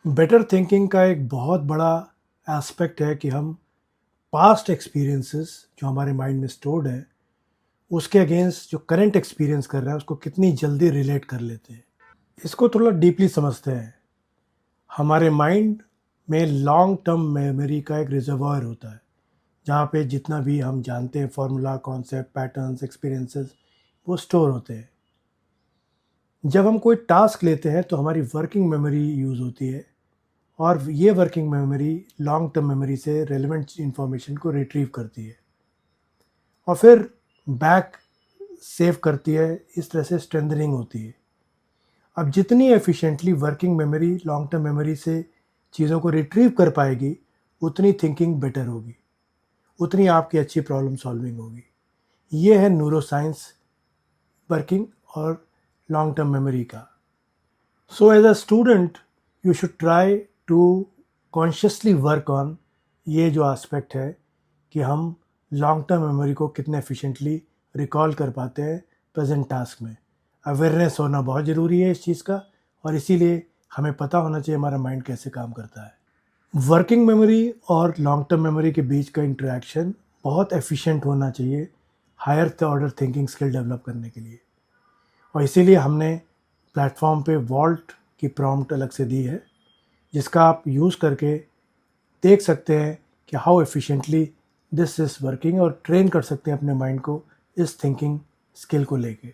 Better thinking का एक बहुत बड़ा एस्पेक्ट है कि हम पास्ट एक्सपीरियंसेस जो हमारे माइंड में स्टोर्ड है, उसके अगेंस्ट जो करंट एक्सपीरियंस कर रहा है, उसको कितनी जल्दी रिलेट कर लेते हैं। इसको थोड़ा डीपली समझते हैं। हमारे माइंड में लॉन्ग टर्म मेमोरी का एक रिजर्वायर होता है, जहाँ पे जितना भी हम जानते हैं फार्मूला, कॉन्सेप्ट, पैटर्न्स, एक्सपीरियंसेस, वो स्टोर होते हैं। जब हम कोई टास्क लेते हैं तो हमारी वर्किंग मेमोरी यूज़ होती है, और ये working memory long term memory से रेलेवेंट इंफॉर्मेशन को रिट्रीव करती है और फिर बैक सेव करती है। इस तरह से स्ट्रेंथनिंग होती है। अब जितनी efficiently working memory long term memory से चीज़ों को रिट्रीव कर पाएगी, उतनी थिंकिंग बेटर होगी, उतनी आपकी अच्छी प्रॉब्लम सॉल्विंग होगी। ये है न्यूरो साइंस वर्किंग और लॉन्ग टर्म मेमोरी का। So as a student you should try to consciously work on ये जो एस्पेक्ट है कि हम लॉन्ग टर्म मेमोरी को कितने एफिशिएंटली रिकॉल कर पाते हैं प्रेजेंट टास्क में। अवेयरनेस होना बहुत ज़रूरी है इस चीज़ का, और इसीलिए हमें पता होना चाहिए हमारा माइंड कैसे काम करता है। वर्किंग मेमोरी और लॉन्ग टर्म मेमोरी के बीच का इंटरेक्शन बहुत एफिशिएंट होना चाहिए higher order thinking skill develop करने के लिए, और इसीलिए हमने प्लेटफॉर्म पे वॉल्ट की प्रॉम्प्ट अलग से दी है, जिसका आप यूज़ करके देख सकते हैं कि how efficiently this is working, और ट्रेन कर सकते हैं अपने माइंड को इस थिंकिंग स्किल को लेके।